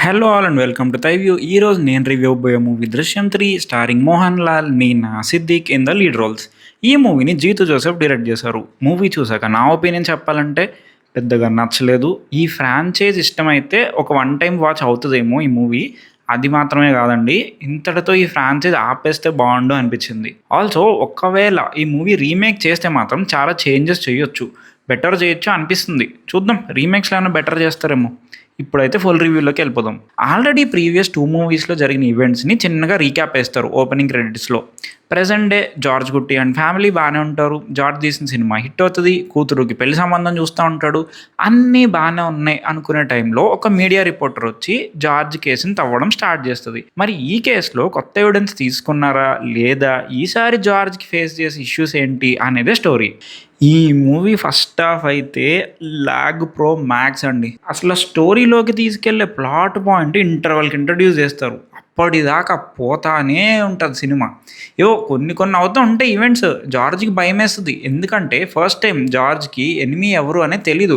Hello all and welcome to thy view. ఈరోజు నేను review పోయే movie 'Drishyam 3' starring Mohanlal, Meena, Siddique in the lead roles. ఈ మూవీని జీతు జోసెఫ్ డైరెక్ట్ చేశారు. మూవీ చూసాక నా ఒపీనియన్ చెప్పాలంటే పెద్దగా నచ్చలేదు. ఈ ఫ్రాంచైజ్ ఇష్టమైతే ఒక వన్ టైం వాచ్ అవుతుందేమో ఈ మూవీ. అది మాత్రమే కాదండి, ఇంతటితో ఈ ఫ్రాంచైజ్ ఆపేస్తే బాగుండు అనిపించింది. ఆల్సో ఒకవేళ ఈ మూవీ రీమేక్ చేస్తే మాత్రం చాలా చేంజెస్ చేయొచ్చు, బెటర్ చేయొచ్చు అనిపిస్తుంది. చూద్దాం, రీమేక్స్లో ఏమైనా బెటర్ చేస్తారేమో. ఇప్పుడైతే ఫుల్ రివ్యూలోకి వెళ్ళిపోదాం. ఆల్రెడీ ప్రీవియస్ 2 మూవీస్లో జరిగిన ఈవెంట్స్ని చిన్నగా రీక్యాప్ వేస్తారు ఓపెనింగ్ క్రెడిట్స్లో. Present day George Kutty and family బాగానే ఉంటారు. జార్జ్ తీసిన సినిమా హిట్ అవుతుంది, కూతురుకి పెళ్లి సంబంధం చూస్తూ ఉంటాడు, అన్నీ బాగానే ఉన్నాయి అనుకునే టైంలో ఒక మీడియా రిపోర్టర్ వచ్చి జార్జ్ కేసుని తవ్వడం స్టార్ట్ చేస్తుంది. మరి ఈ కేసులో కొత్త ఎవిడెన్స్ తీసుకున్నారా లేదా, ఈసారి జార్జ్కి ఫేస్ చేసే ఇష్యూస్ ఏంటి అనేదే స్టోరీ. ఈ మూవీ ఫస్ట్ హాఫ్ అయితే లాగ్ ప్రో మ్యాక్స్ అండి. అసలు స్టోరీలోకి తీసుకెళ్లే ప్లాట్ పాయింట్ ఇంటర్వెల్కి ఇంట్రడ్యూస్ చేస్తారు. అప్పటిదాకా పోతానే ఉంటుంది సినిమా. ఏవో కొన్ని కొన్ని అవుతూ ఉంటాయి ఈవెంట్స్. జార్జ్కి భయం వేస్తుంది, ఎందుకంటే ఫస్ట్ టైం జార్జ్కి ఎనిమీ ఎవరు అనేది తెలీదు,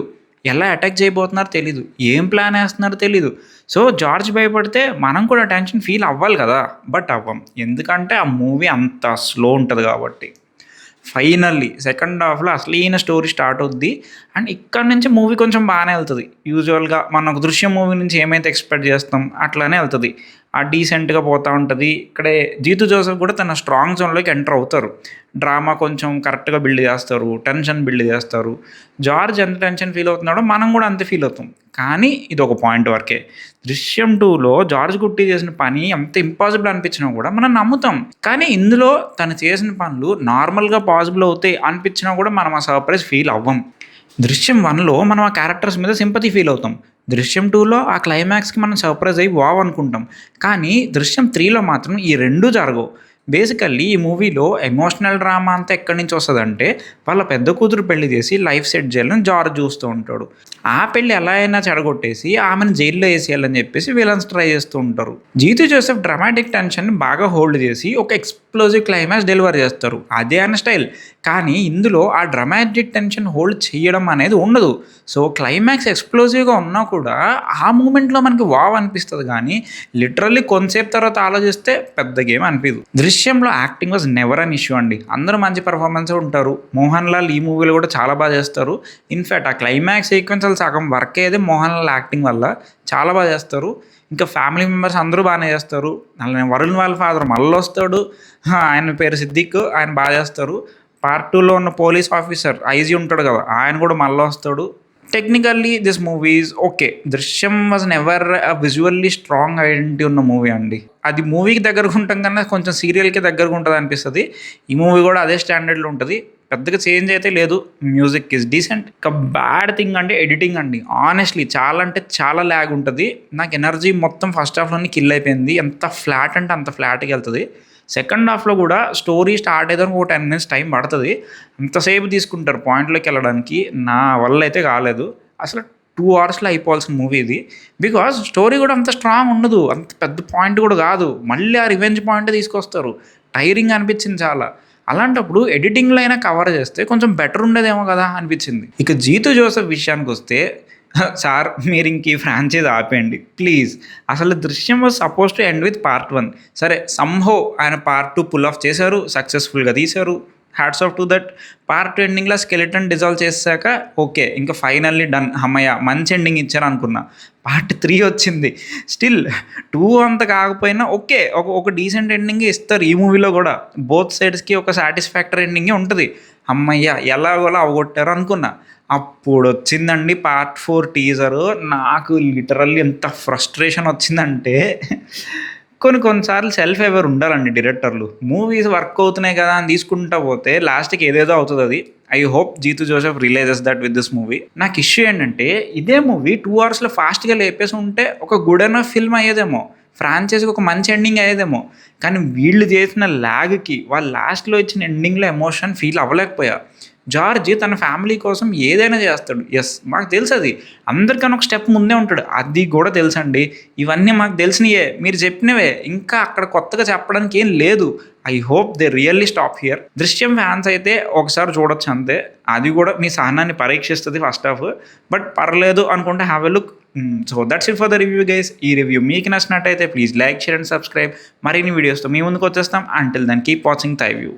ఎలా అటాక్ చేయబోతున్నారో తెలీదు, ఏం ప్లాన్ వేస్తున్నారో తెలీదు. సో జార్జ్ భయపడితే మనం కూడా టెన్షన్ ఫీల్ అవ్వాలి కదా, బట్ అవ్వం, ఎందుకంటే ఆ మూవీ అంత స్లో ఉంటుంది కాబట్టి. ఫైనల్లీ సెకండ్ హాఫ్లో అసలు ఈయన స్టోరీ స్టార్ట్ అవుద్ది. అండ్ ఇక్కడ నుంచి మూవీ కొంచెం బాగానే వెళ్తుంది. యూజువల్గా మనం ఒక దృశ్యం మూవీ నుంచి ఏమైతే ఎక్స్పెక్ట్ చేస్తాం అట్లానే వెళ్తుంది. ఆ డీసెంట్గా పోతూ ఉంటుంది. ఇక్కడే జీతు జోసెఫ్ కూడా తన స్ట్రాంగ్ జోన్లోకి ఎంటర్ అవుతారు. డ్రామా కొంచెం కరెక్ట్గా బిల్డ్ చేస్తారు, టెన్షన్ బిల్డ్ చేస్తారు. జార్జ్ ఎంత టెన్షన్ ఫీల్ అవుతున్నాడో మనం కూడా అంతే ఫీల్ అవుతాం. కానీ ఇది ఒక పాయింట్ వరకే. దృశ్యం 2లో జార్జ్ గుట్టి చేసిన పని ఎంత ఇంపాసిబుల్ అనిపించినా కూడా మనం నమ్ముతాం. కానీ ఇందులో తను చేసిన పనులు నార్మల్గా పాసిబుల్ అవుతాయి అనిపించినా కూడా మనం ఆ సర్ప్రైజ్ ఫీల్ అవ్వం. దృశ్యం 1లో మనం ఆ క్యారెక్టర్స్ మీద సింపతి ఫీల్ అవుతాం. దృశ్యం 2లో ఆ క్లైమాక్స్కి మనం సర్ప్రైజ్ అయ్యి వావ్ అనుకుంటాం. కానీ దృశ్యం 3లో మాత్రం ఈ రెండూ జరగవు. బేసికల్లీ ఈ మూవీలో ఎమోషనల్ డ్రామా అంతా ఎక్కడి నుంచి వస్తుందంటే, వాళ్ళ పెద్ద కూతురు పెళ్లి చేసి లైఫ్ సెట్ చేయాలని జార్జ్ చూస్తూ ఉంటాడు. ఆ పెళ్లి ఎలా అయినా చెడగొట్టేసి ఆమెను జైల్లో వేసేయాలని చెప్పేసి విలన్స్ ట్రై చేస్తూ ఉంటారు. జీతు జోసెఫ్ డ్రామాటిక్ టెన్షన్ బాగా హోల్డ్ చేసి ఒక ఎక్స్ప్లోజివ్ క్లైమాక్స్ డెలివర్ చేస్తారు. అదే ఆయన స్టైల్. కానీ ఇందులో ఆ డ్రామాటిక్ టెన్షన్ హోల్డ్ చేయడం అనేది ఉండదు. సో క్లైమాక్స్ ఎక్స్ప్లోజివ్గా ఉన్నా కూడా ఆ మూమెంట్లో మనకి వావ్ అనిపిస్తుంది, కానీ లిటరల్లీ కొంతసేపు తర్వాత ఆలోచిస్తే పెద్ద గేమ్ అనిపించదు. దృశ్యంలో acting was never an issue అండి. అందరూ మంచి పర్ఫార్మెన్స్ ఉంటారు. మోహన్ లాల్ ఈ మూవీలో కూడా చాలా బాగా చేస్తారు. ఇన్ఫ్యాక్ట్ ఆ క్లైమాక్స్ సీక్వెన్స్ సగం వర్క్ అయ్యేది మోహన్ లాల్ యాక్టింగ్ వల్ల. చాలా బాగా చేస్తారు. ఇంకా ఫ్యామిలీ మెంబర్స్ అందరూ బాగానే చేస్తారు. అలానే వరుణ్ వాళ్ళ ఫాదర్ మళ్ళీ వస్తాడు, ఆయన పేరు సిద్దిక్, ఆయన బాగా చేస్తారు. పార్ట్ 2లో ఉన్న పోలీస్ ఆఫీసర్ ఐజీ ఉంటాడు కదా, ఆయన కూడా మళ్ళీ వస్తాడు. Technically this movies okay. దృశ్యం was never visually strong identity ఉన్న మూవీ అండి. అది మూవీకి దగ్గరకు ఉంటాం కన్నా కొంచెం సీరియల్కి దగ్గరకు ఉంటుంది అనిపిస్తుంది. ఈ మూవీ కూడా అదే స్టాండర్డ్లో ఉంటుంది, పెద్దగా చేంజ్ అయితే లేదు. Music is decent. ఒక బ్యాడ్ థింగ్ అంటే ఎడిటింగ్ అండి. ఆనెస్ట్లీ చాలా అంటే చాలా ల్యాగ్ ఉంటుంది. నాకు ఎనర్జీ మొత్తం ఫస్ట్ హాఫ్లోనే కిల్ అయిపోయింది. ఎంత ఫ్లాట్ అంటే అంత ఫ్లాట్గా వెళ్తుంది. సెకండ్ హాఫ్లో కూడా స్టోరీ స్టార్ట్ అయ్యేదానికి ఒక 10 minutes టైం పడుతుంది. అంతసేపు తీసుకుంటారు పాయింట్లోకి వెళ్ళడానికి. నా వల్ల అయితే కాలేదు. అసలు 2 hours అయిపోవాల్సిన మూవీ ఇది. బికాజ్ స్టోరీ కూడా అంత స్ట్రాంగ్ ఉండదు, అంత పెద్ద పాయింట్ కూడా కాదు. మళ్ళీ ఆ రివెంజ్ పాయింట్ తీసుకొస్తారు. టైరింగ్ అనిపించింది చాలా. అలాంటప్పుడు ఎడిటింగ్లో అయినా కవర్ చేస్తే కొంచెం బెటర్ ఉండేదేమో కదా అనిపించింది. ఇక జీతు జోసెఫ్ విషయానికి వస్తే, సార్ మీరు ఇంక ఈ ఫ్రాంచైజ్ ఆపేయండి ప్లీజ్. అసలు Drishyam was suppose to end with part 1. సరే, సమ్హౌ ఆయన పార్ట్ 2 పుల్ ఆఫ్ చేశారు, సక్సెస్ఫుల్గా తీశారు. Hats off to that. Part 2 ఎండింగ్లో స్కెలిటన్ డిజాల్వ్ చేశాక ఓకే, ఇంకా ఫైనల్లీ డన్, అమ్మయ్య మంచి ఎండింగ్ ఇచ్చారు అనుకున్నా. పార్ట్ 3 వచ్చింది, స్టిల్ 2 అంత కాకపోయినా ఓకే, ఒక డీసెంట్ ఎండింగ్ ఇస్తారు ఈ మూవీలో కూడా. బోత్ సైడ్స్కి ఒక సాటిస్ఫాక్టరీ ఎండింగే ఉంటుంది. అమ్మయ్య ఎలాగోలా అవగొట్టారు అనుకున్నా. అప్పుడు వచ్చిందండి పార్ట్ 4 టీజరు. నాకు లిటరల్లీ ఎంత ఫ్రస్ట్రేషన్ వచ్చిందంటే, కొన్నిసార్లు సెల్ఫ్ ఎవర్ ఉండాలండి డైరెక్టర్లు. మూవీస్ వర్క్ అవుతున్నాయి కదా అని తీసుకుంటా పోతే లాస్ట్కి ఏదేదో అవుతుంది అది. I hope Jeethu Joseph realizes that with this movie. నాకు ఇష్యూ ఏంటంటే, ఇదే మూవీ 2 hours ఫాస్ట్గా లేపేసి ఉంటే ఒక గుడ్ ఎనఫ్ ఫిల్మ్ అయ్యేదేమో, ఫ్రాంచైజీకి ఒక మంచి ఎండింగ్ అయ్యేదేమో. కానీ వీళ్ళు చేసిన ల్యాగ్కి, వాళ్ళు లాస్ట్లో ఇచ్చిన ఎండింగ్లో ఎమోషన్ ఫీల్ అవ్వలేకపోయా. జార్జ్ తన ఫ్యామిలీ కోసం ఏదైనా చేస్తాడు. యెస్. మాకు తెలుసది. అందరికన్నా ఒక స్టెప్ ముందే ఉంటాడు. అది గూడా తెలుసండి. ఇవన్నీ మాకు తెలిసినియే. మీరు చెప్పినవే. ఇంకా అక్కడ కొత్తగా చెప్పడానికి ఏం లేదు. I hope they really stop here. 'దృశ్యం' ఫ్యాన్స్ అయితే ఒకసారి చూడొచ్చు అంతే. అది గూడా మీ సహనాన్ని పరీక్షిస్తది ఫస్ట్ హాఫ్. బట్ పర్లేదు అనుకుంటే have a look. So that's it for the review guys. ఈ రివ్యూ మీకు నచ్చినట్టయితే please like, share and subscribe. మరిన్ని వీడియోస్‌తో మీ ముందుకొచ్చేస్తాం. Until then keep watching thy view.